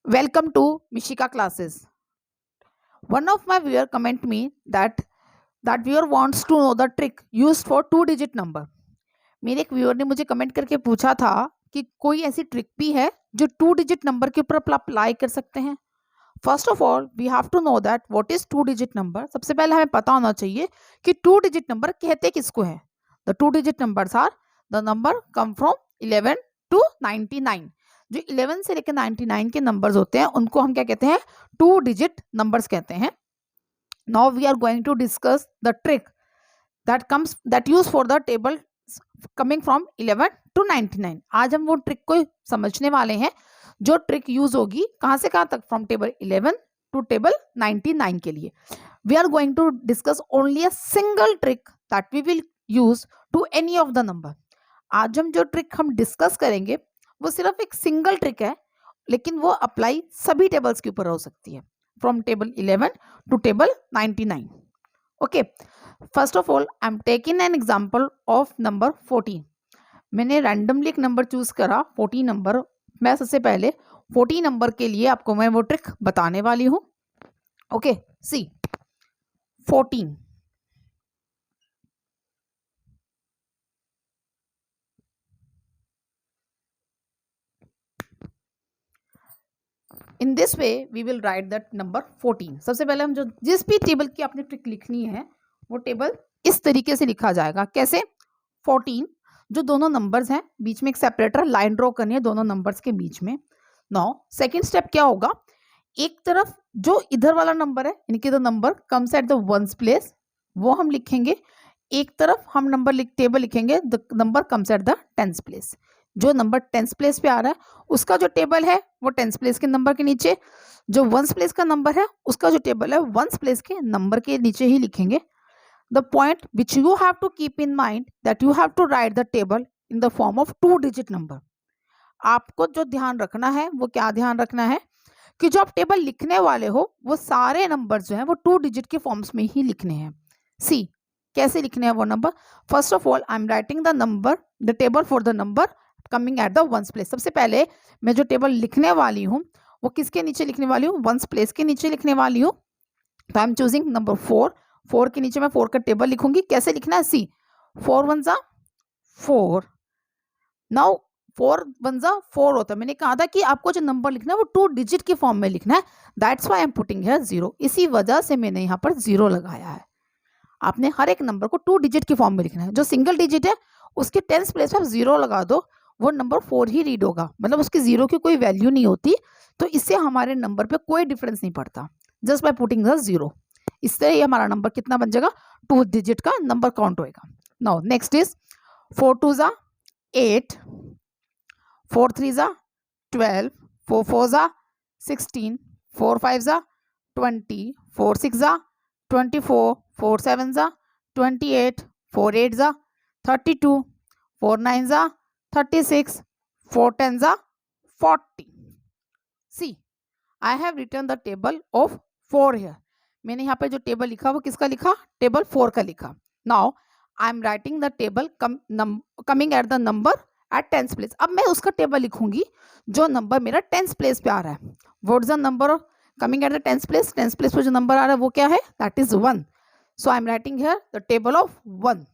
Welcome to Mishika classes. One of my viewer comment me that viewer wants to know the trick used for two-digit number. मेरे एक viewer ने मुझे comment करके पूछा था कि कोई ऐसी ट्रिक भी है जो टू डिजिट नंबर के ऊपर अप्लाई कर सकते हैं. First of all we have to know that what is two digit number. सबसे पहले हमें पता होना चाहिए कि टू डिजिट नंबर कहते किसको है. The two digit numbers are the number come from 11 to 99. जो 11 से लेकर 99 के नंबर्स होते हैं उनको हम क्या कहते हैं, टू डिजिट नंबर्स कहते हैं. Now we are going to discuss the trick that use for the table coming from 11 to 99. आज हम वो ट्रिक को समझने वाले हैं जो ट्रिक यूज होगी कहां से कहां तक, फ्रॉम टेबल 11 टू टेबल 99 के लिए. We are going to discuss only a single trick that we will use to any of the number. आज हम जो ट्रिक हम डिस्कस करेंगे वो सिर्फ एक सिंगल ट्रिक है, लेकिन वो अप्लाई सभी टेबल्स के ऊपर हो सकती है, from table 11 to table 99. Okay, first of all I am taking an example of number 14. मैंने रैंडमली एक नंबर चूज करा 14 नंबर. मैं सबसे पहले 14 नंबर के लिए आपको मैं वो ट्रिक बताने वाली हूं. Okay, see 14. In this way we will write that number 14. सबसे पहले हम जो जिस भी टेबल की आपने ट्रिक लिखनी है वो टेबल इस तरीके से लिखा जाएगा. कैसे? 14 जो दोनों नंबर्स हैं बीच में एक सेपरेटर लाइन ड्रॉ करनी है दोनों नंबर्स के बीच में. नाउ सेकंड स्टेप क्या होगा, एक तरफ जो इधर वाला नंबर है इनके the number comes at the ones place वो हम लिखेंगे. एक तरफ हम नंबर टेबल लिखेंगे the number comes at the tens place. जो नंबर टेंस प्लेस पे आ रहा है उसका जो टेबल है वो टेंस प्लेस के नंबर के नीचे, जो वंस प्लेस का नंबर है उसका जो टेबल है वंस प्लेस के नंबर के नीचे ही लिखेंगे. The point which you have to keep in mind that you have to write the table in the form of two digit number. आपको जो ध्यान रखना है वो क्या ध्यान रखना है कि जो आप टेबल लिखने वाले हो वो सारे नंबर जो हैं वो टू डिजिट के फॉर्म्स में ही लिखने हैं. सी कैसे लिखने हैं वो number. First of all I am writing the number the table for the number coming at the ones place. सबसे पहले मैं जो टेबल लिखने वाली हूँ वो किसके नीचे लिखने वाली हूँ, वंस प्लेस के नीचे लिखने वाली हूँ. तो आई एम चूजिंग नंबर 4. 4 के नीचे मैं 4 का टेबल लिखूंगी. कैसे लिखना है, सी 4 1 जा 4. नाउ 4 1 जा 4 होता है. मैंने कहा था कि आपको जो नंबर लिखना है वो टू डिजिट के फॉर्म में लिखना है. That's why I am putting here 0. इसी वजह से मैंने यहाँ पर 0 लगाया है. आपने हर एक नंबर को टू डिजिट के फॉर्म में लिखना है. जो सिंगल डिजिट है उसके टेंस प्लेस पर आप 0 लगा दो, वो नंबर 4 ही रीड होगा, मतलब उसकी 0 की कोई वैल्यू नहीं होती. तो इससे हमारे नंबर पे कोई डिफरेंस नहीं पड़ता, जस्ट बाय पुटिंग द 0. इससे ही हमारा नंबर कितना बन जाएगा, टू डिजिट का नंबर काउंट होएगा. नाउ नेक्स्ट इज 4 2 जा 8, 4 3 जा 12, 4 4 जा 16, 4 5 जा 20, 4 6 जा 24, 4 7 जा 28, 4 8 जा 32, 4 9 जा 36, 4 10 जा 40. See, I have written the table of 4 here. मैंने यहाँ पे जो टेबल लिखा वो किसका लिखा, टेबल 4 का लिखा. Now I am writing the table coming at the number at tens place. अब मैं उसका टेबल लिखूंगी जो नंबर मेरा टेंस प्लेस पे आ रहा है. What is the number coming at the tens place? Tens place पे जो नंबर आ रहा है वो क्या है, that is 1. So I am writing here the table of 1.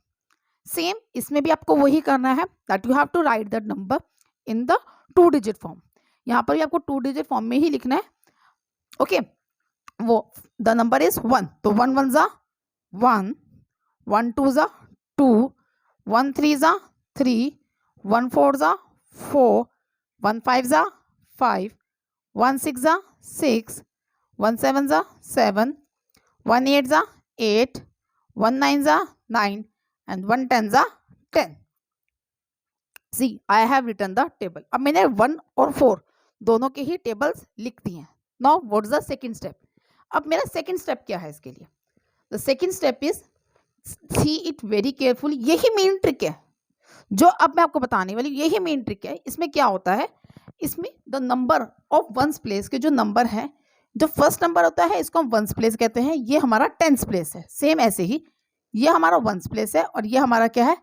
Same इसमें भी आपको वही करना है, that you have to write that number in the two digit form. यहाँ पर भी आपको टू डिजिट फॉर्म में ही लिखना है. ओके, वो द नंबर इज 1. तो 1 1 जा 1, 1 2 जा 2, 1 3 जा 3, 1 4 जा 4, 1 5 जा 5, 1 6 जा 6, 1 7 जा 7, 1 8 जा 8, 1 9 जा 9 and 1 10 जा 10. See, I have written the table. अब मैंने 1 और 4 दोनों के ही टेबल्स लिख दिए हैं. Now what is the second step? अब मेरा सेकंड स्टेप क्या है इसके लिए. The second step is see it very carefully. यही मेन ट्रिक है जो अब मैं आपको बताने वाली. यही मेन ट्रिक है. इसमें क्या होता है, इसमें the number of ones place के जो नंबर है, जो फर्स्ट नंबर होता है इसको हम वंस प्लेस कहते हैं. ये हमारा टेंस प्लेस है. सेम ऐसे ही ये हमारा वंस प्लेस है और ये हमारा क्या है,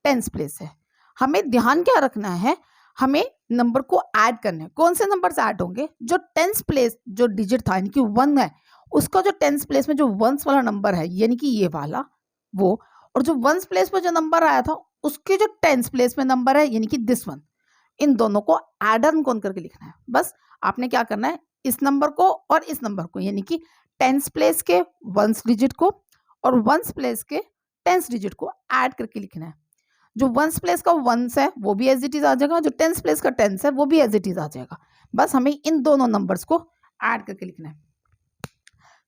टेंस प्लेस है. हमें ध्यान क्या रखना है, हमें नंबर को ऐड करने हैं। कौन से नंबर्स ऐड होंगे? जो टेंस प्लेस जो डिजिट था यानी कि 1 है, उसका जो टेंस प्लेस में जो वंस वाला नंबर है यानी कि ये वाला वो, और जो वंस प्लेस पर जो नंबर आया था उसके जो टेंस प्लेस में नंबर है यानी कि दिस वन, इन दोनों को ऐड ऑन कौन करके लिखना है। बस आपने क्या करना है, इस नंबर को और इस नंबर को यानी कि टेंस प्लेस के वंस डिजिट को और वंस प्लेस के टेंस डिजिट को ऐड करके लिखना है। जो वंस प्लेस का वंस है वो भी एज इट इज आ जाएगा, जो टेंस प्लेस का टेंस है वो भी एज इट इज आ जाएगा। बस हमें इन दोनों नंबर्स को ऐड करके लिखना है।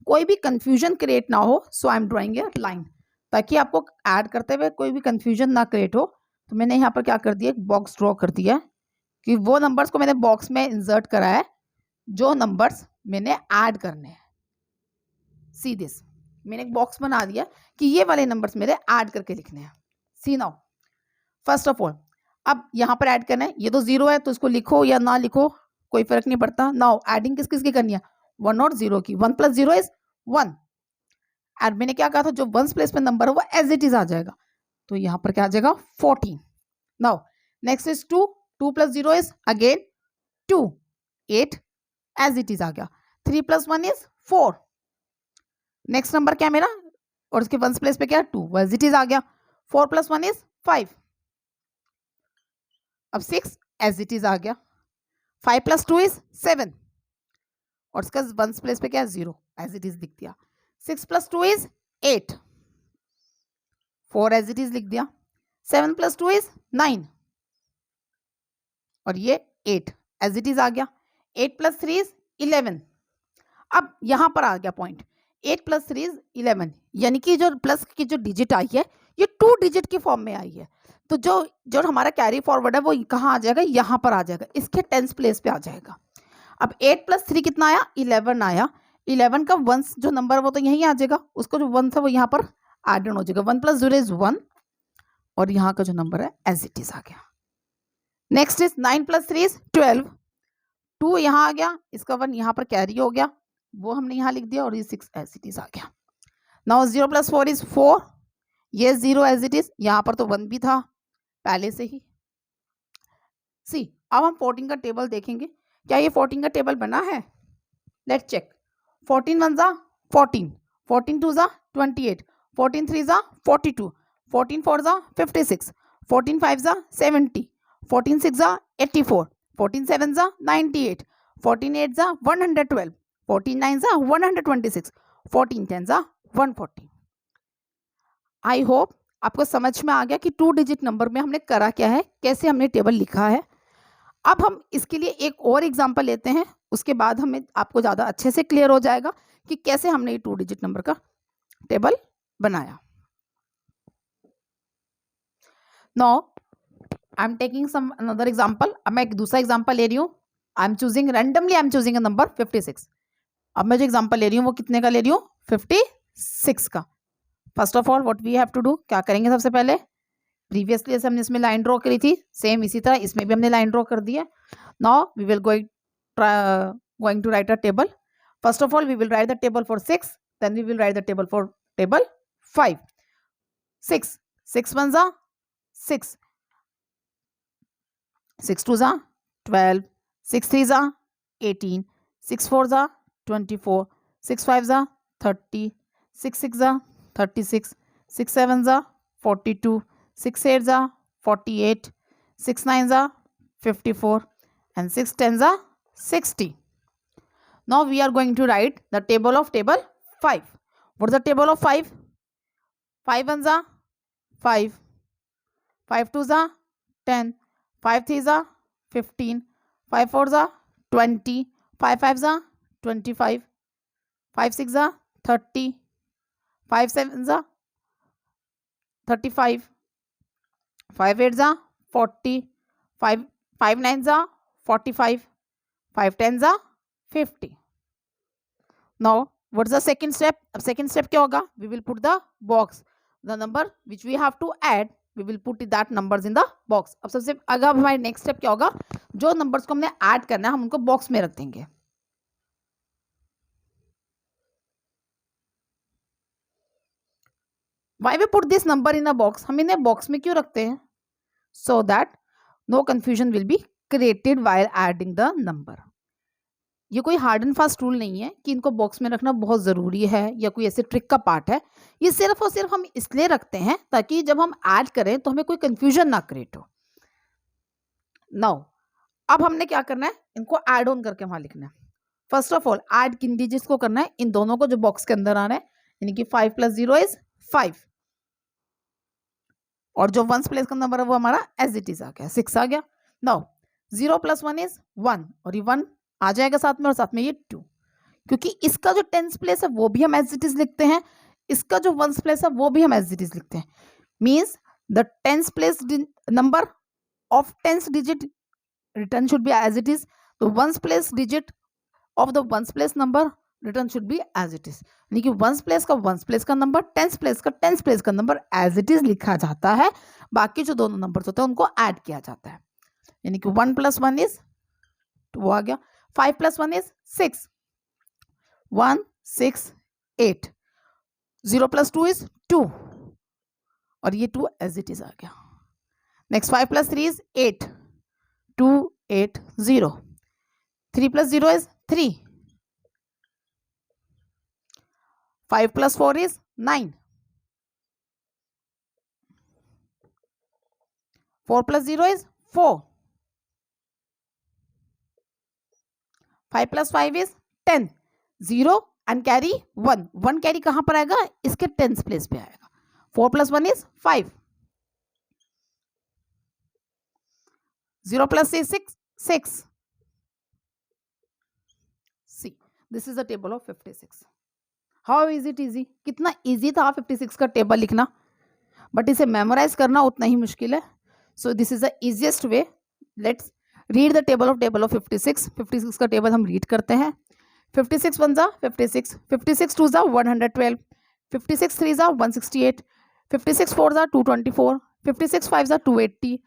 कोई भी कंफ्यूजन क्रिएट ना हो, so I am drawing a line, ताकि आपको ऐड करते हुए कोई भी कंफ्यूजन ना क्रिएट हो। तो मैंने यहाँ पर क्या कर दिया, एक बॉक्स ड्रॉ कर दिया कि वो नंबर्स को मैंने बॉक्स में इंसर्ट करा है जो नंबर्स मैंने ऐड करने हैं। सी दिस, मैंने एक बॉक्स बना दिया कि ये वाले नंबर्स मेरे ऐड करके लिखने हैं। सी नाउ, फर्स्ट ऑफ ऑल अब यहाँ पर ऐड करना है। ये तो 0 है तो इसको लिखो या ना लिखो कोई फर्क नहीं पड़ता। नाउ एडिंग किस किस की करनी है? 1 और 0 की। 1 + 0 इज 1। एंड मैंने क्या कहा था, जो वंस प्लेस में नंबर है वो एज इट इज आ जाएगा, तो यहाँ पर क्या आ जाएगा 14। Now next is 2, 2 + 0 is again 2, 8 as it is आ गया। 3 + 1 इज 4। नेक्स्ट नंबर क्या है मेरा, और उसके वंस प्लेस पे क्या है 2, एज इट इज आ गया। 4 + 1 इज 5। अब 6 एज इट इज आ गया। 5 + 2 इज 7, और इसका वंस प्लेस पे क्या है 0, एज इट इज लिख दिया। 6 + 2 इज 8, 4 एज इट इज लिख दिया। 7 + 2 इज 9, और ये 8 एज इट इज आ गया। 8 + 3 इज 11। अब यहां पर आ गया पॉइंट, 8 + 3 इज 11, यानी कि जो प्लस की जो डिजिट आई है ये 2 डिजिट की फॉर्म में आई है। तो जो जो हमारा कैरी फॉरवर्ड है वो कहाँ आ जाएगा, यहाँ पर आ जाएगा, इसके टेंस प्लेस पे आ जाएगा। अब 8 + 3 कितना आया, 11 आया। 11 का वंस जो नंबर है वो तो यहीं आ जाएगा, उसका जो वंस है वो यहाँ पर एड ऑन हो जाएगा। 1 + 0 इज 1, और यहाँ का जो नंबर है एज इट इज आ गया। नेक्स्ट इज 9 + 3 इज 12, 2 यहाँ आ गया, इसका 1 यहाँ पर कैरी हो गया, वो हमने यहाँ लिख दिया, और ये 6 एज इट इज आ गया। नाउ 0 + 4 इज 4, ये 0 एज इट इज, यहाँ पर तो 1 भी था पहले से ही। सी, अब हम 14 का टेबल देखेंगे, क्या ये 14 का टेबल बना है? Let's check. 14 × 1 = 14, 14 × 2 = 28, 14 × 3 = 42, 14 × 4 = 56, 14 × 5 = 70, 14 × 6 = 84, 14 × 7 = 98, 14 × 8 = 112, 14 × 9 = 126, 14 × 10 = 140। आई होप आपको समझ में आ गया कि 2 डिजिट नंबर में हमने करा क्या है, कैसे हमने टेबल लिखा है। अब हम इसके लिए एक और एग्जांपल लेते हैं, उसके बाद हमें आपको ज़्यादा अच्छे से क्लियर हो जाएगा कि कैसे हमने ये 2 डिजिट नंबर का टेबल बनाया। Now I am taking some another example. अब मैं एक दूसरा एग्जांपल ले रही हूँ। I am choosing randomly, I am choosing a number 56। अब मैं जो एग्जांपल ले रही हूँ वो कितने का ले रही हूँ, 56 का। First of all what we have to do, क्या करेंगे सबसे पहले, प्रीवियसली जैसे हमने इसमें लाइन ड्रॉ करी थी सेम इसी तरह इसमें भी हमने लाइन ड्रॉ कर दी है। Now we will going to write a table. First of all we will write the table for 6, then we will write the table for table 5. 6 6 1s are 6, 6 2s are 12, 6 3s are 18, 6 4s are 24, 6 5s are 30, 6 6s are 36, 6 7s are 42, 6 8s are 48, 6 9s are 54, and 6 10s are 60. Now we are going to write the table of table 5. What is the table of 5? 5 1s are 5, 5 2s are 10, 5 3s are 15, 5 4s are 20, 5 5s are 25, 5 6 are 30, 5 7s are 35, 5 8s are 40, 5 9s are 45, 5 10s are 50. Now what is the second step? अब second step क्या होगा? We will put the box, the number which we have to add, we will put that numbers in the box. अब सबसे अगर हमारे next step क्या होगा, जो नंबर्स को हमने ऐड करना है हम उनको बॉक्स में रख देंगे। Why we put this number in a box? हम इन्हें बॉक्स में क्यों रखते हैं? So that no confusion will be created while adding the number. ये कोई हार्ड एंड फास्ट रूल नहीं है कि इनको बॉक्स में रखना बहुत ज़रूरी है या कोई ऐसे ट्रिक का पार्ट है। ये सिर्फ और सिर्फ हम इसलिए रखते हैं ताकि जब हम ऐड करें तो हमें कोई कंफ्यूजन ना क्रिएट हो। नाउ अब हमने क्या करना है, इनको ऐड ऑन करके वहां लिखना है। फर्स्ट ऑफ ऑल ऐड किन डिजिट्स को करना है, इन दोनों को जो बॉक्स के अंदर आ रहा है, यानी कि 5 + 0 इज 5, और जो वंस प्लेस का नंबर है वो हमारा एज इट इज आ गया, 6 आ गया। नाउ 0 + 1 इज 1, और ये 1 आ जाएगा साथ में, और साथ में ये 2, क्योंकि इसका जो टेंस प्लेस है वो भी हम एज इट इज लिखते हैं, इसका जो वंस प्लेस है वो भी हम एज इट इज लिखते हैं। Means the tens place number of tens digit written should be as it is, तो ones place digit of the ones place number written should be as it is, यानी कि ones place का number, tens place का number as it is लिखा जाता है। बाकी जो दोनों नंबर्स होते हैं उनको ऐड किया जाता है, यानी कि 1 + 1 इज 2 आ गया, 5 + 1 इज 6, 1 6 8, 0 + 2 इज 2, और ये 2 एज इट इज आ गया। Next 5 + 3 is 8, 2 8 0, 3 + 0 is 3, 5 + 4 is 9, 4 + 0 is 4, 5 + 5 is 10, 0 and carry 1, 1 carry कहां पर आएगा, इसके टेंस प्लेस पे आएगा। 4 + 1 is 5, 0 + 6 is 6। See, this is the table of 56. How is it easy? कितना easy था 56 का टेबल लिखना, बट इसे मेमोराइज करना उतना ही मुश्किल है। So this is the easiest way. Let's read the table of 56। 56 का टेबल हम रीड करते हैं। 56 1 जा 56, 56 2 जा 112, 56 3 जा 168, 56 4 जा 224, 56 5 जा 280,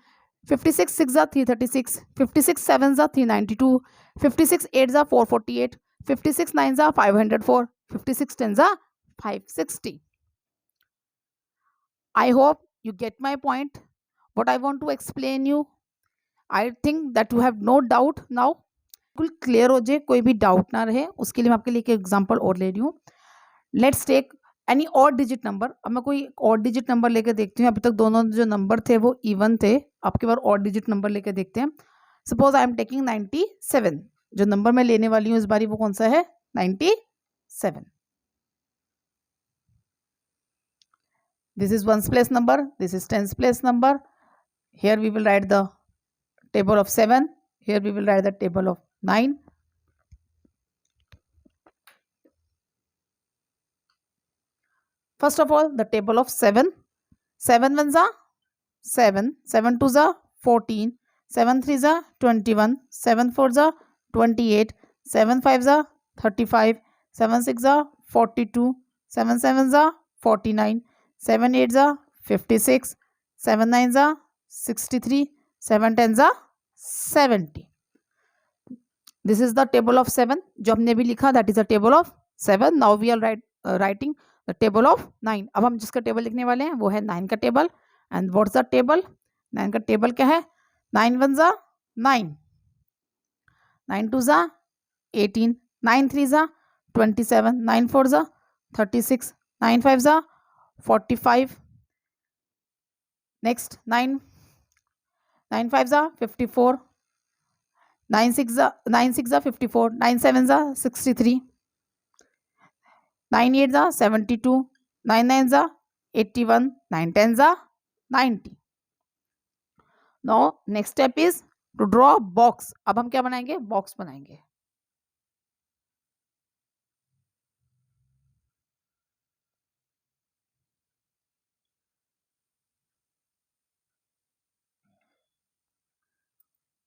56 6 जा 336, 56 7 जा 392, 56 8 जा 448, 56 9 जा 504, 56 10 जा 560। I hope you get my point. What I want to explain you, I think that you have no doubt now. बिल्कुल क्लियर हो जाए, कोई भी डाउट ना रहे, उसके लिए मैं आपके लिए एक एग्जांपल और ले रही हूँ। Let's take any odd digit number. अब मैं कोई ऑड डिजिट नंबर लेकर देखती हूँ। अभी तक दोनों जो नंबर थे वो इवन थे, आपके बार ऑड डिजिट नंबर लेकर देखते हैं। सपोज आई एम टेकिंग 97, जो नंबर मैं लेने वाली हूँ इस बारी वो कौन सा है, 97। This is ones place number, this is tens place number. Here we will write the table of 7, here we will write the table of 9. First of all, the table of 7. 7 ones are 7, 7 twos are 14, 7 threes are 21, 7 fours are 28, 7 fives are 35, 7 six are 42, 7 sevens are 49, 7 8s are 56, 7 9s are 63, 7 10s are 70. This is the table of 7 जो हमने भी लिखा, that is a table of 7. Now we are writing the table of 9. अब हम जिसका table लिखने वाले हैं वो है 9 का table. And what's the table, 9 का टेबल क्या है, 9 1s are 9, 9 2s are 18, 9 3s are 27, 9 4s are 36, 9 5s are 45. Next 9 5s are 54, 9 6 are 54, 9 7s are 63, 9 8s are 72, 9 9s are 81, 9 10s are 90. Now next step is to draw a box. अब हम क्या बनाएंगे, box बनाएंगे।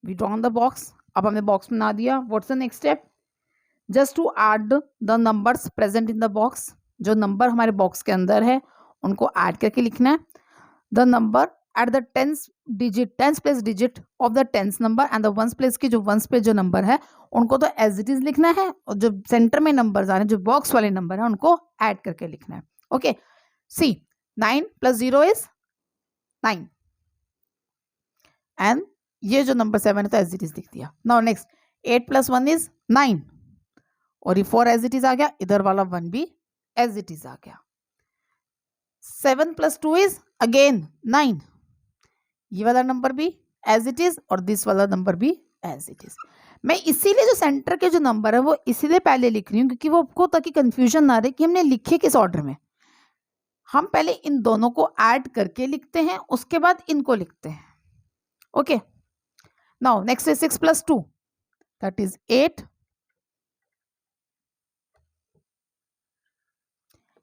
We drawn the box. अब हमने box बना दिया। What's the next step? Just to add the numbers present in the box. जो नंबर हमारे बॉक्स के अंदर है उनको ऐड करके लिखना है। The number at the tens place digit of the tens number and the ones place की जो ones place जो नंबर है उनको तो as it is लिखना है, और जो सेंटर में नंबर आ रहे हैं जो बॉक्स वाले नंबर है उनको ऐड करके लिखना है। ओके, सी 9 + 0 is 9 and ये जो नंबर 7 है तो एज इट इज लिख दिया। नाउ नेक्स्ट 8 + 1 इज 9 और ये 4 एज इट इज आ गया, इधर वाला 1 भी एज इट इज आ गया। 7 + 2 इज अगेन 9, ये वाला नंबर भी एज इट इज और दिस वाला नंबर भी एज इट इज। मैं इसीलिए जो सेंटर के जो नंबर है वो इसीलिए पहले लिख रही हूँ क्योंकि वो आपको ताकि कंफ्यूजन ना रहे कि हमने लिखे किस ऑर्डर में। हम पहले इन दोनों को ऐड करके लिखते हैं, उसके बाद इनको लिखते हैं। Okay, now next is 6 + 2 that is 8,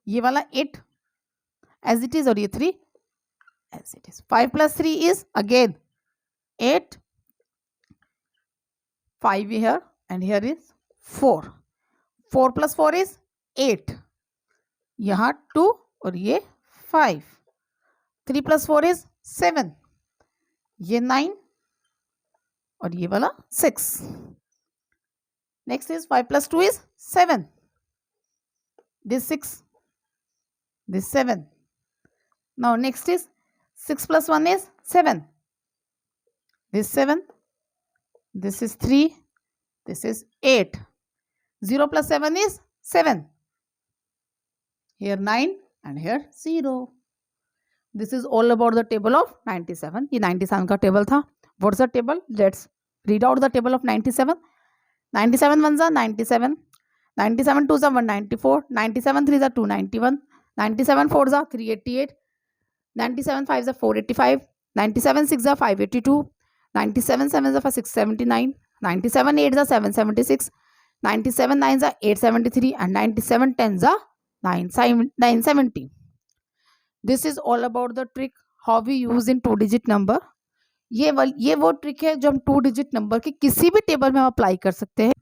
ये वाला 8 एज इट इज और ये 3 as it is. 5 + 3 is again 8, 5 here and here is 4. 4 + 4 is 8, यहाँ 2 और ये 5. 3 + 4 is 7, ये 9 और ये वाला 6. Next is 5 + 2 is 7, this 6, this 7. Now next is 6 + 1 is 7, this 7, this is 3, this is 8. 0 + 7 is 7, here 9 and here 0. This is all about the table of 97. ये 97 का table था. What's the table? Let's read out the table of 97. 97 1s are 97, 97 2s are 194, 97 3s are 291, 97 4s are 388, 97 5s are 485, 97 6s are 582, 97 7s are 679, 97 8s are 776, 97 9s are 873 and 97 10s are 970. This is all about the trick how we use in 2-digit number. ये वो trick है जो हम 2-digit number के किसी भी table में हम अप्लाई कर सकते हैं।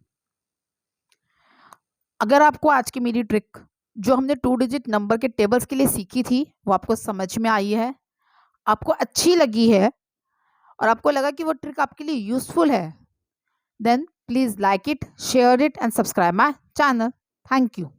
अगर आपको आज की मेरी ट्रिक जो हमने 2-digit नंबर के टेबल्स के लिए सीखी थी वो आपको समझ में आई है, आपको अच्छी लगी है और आपको लगा कि वो ट्रिक आपके लिए यूजफुल है, then please like it, share it and subscribe my channel. Thank you.